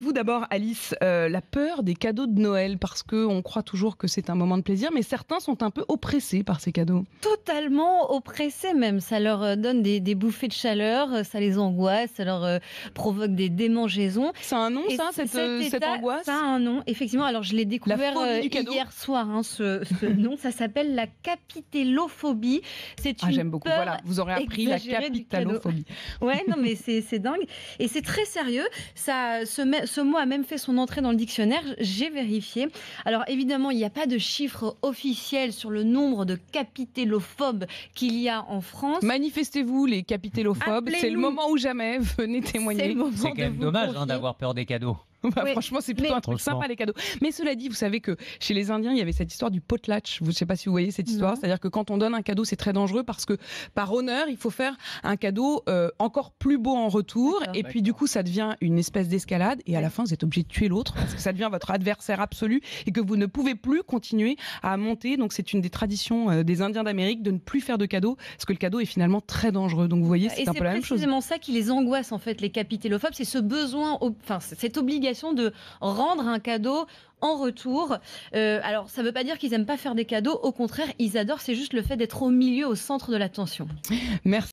Vous d'abord, Alice, la peur des cadeaux de Noël, parce qu'on croit toujours que c'est un moment de plaisir, mais certains sont un peu oppressés par ces cadeaux. Totalement oppressés même, ça leur, donne des bouffées de chaleur, ça les angoisse, ça leur, provoque des démangeaisons C'est un nom et ça, cet cette état, ça a angoisse? un nom effectivement. Alors je l'ai La découvert, phobie du cadeau? hier soir, hein, ce nom, ça s'appelle la capitellophobie. C'est Ah une j'aime beaucoup, peur voilà, vous aurez appris la exagérée du cadeau. capitalophobie. Ouais, non mais c'est dingue et c'est très sérieux. Ça, ce mot a même fait son entrée dans le dictionnaire, j'ai vérifié. Alors évidemment, il n'y a pas de chiffre officiel sur le nombre de capitellophobes qu'il y a en France. Manifestez-vous les capitellophobes, c'est le Appelez-nous, moment ou jamais, venez c'est le témoigner. moment C'est de quand même vous dommage confier. d'avoir peur des cadeaux. Bah, Oui, franchement, c'est plutôt mais un truc Franchement. sympa les cadeaux. Mais cela dit, vous savez que chez les Indiens, il y avait cette histoire du potlatch. Je ne sais pas si vous voyez cette histoire. non. C'est-à-dire que quand on donne un cadeau, c'est très dangereux parce que par honneur, il faut faire un cadeau encore plus beau en retour. D'accord. Et puis du coup, ça devient une espèce d'escalade. Et à la fin, vous êtes obligé de tuer l'autre parce que ça devient votre adversaire absolu et que vous ne pouvez plus continuer à monter. Donc c'est une des traditions des Indiens d'Amérique de ne plus faire de cadeaux parce que le cadeau est finalement très dangereux. Donc vous voyez, Et c'est un c'est peu la même chose. précisément ça qui les angoisse en fait, les capitellophobes, c'est ce besoin, enfin cette obligation de rendre un cadeau en retour. Alors ça ne veut pas dire qu'ils n'aiment pas faire des cadeaux, au contraire, ils adorent, c'est juste le fait d'être au milieu, au centre de l'attention. Merci.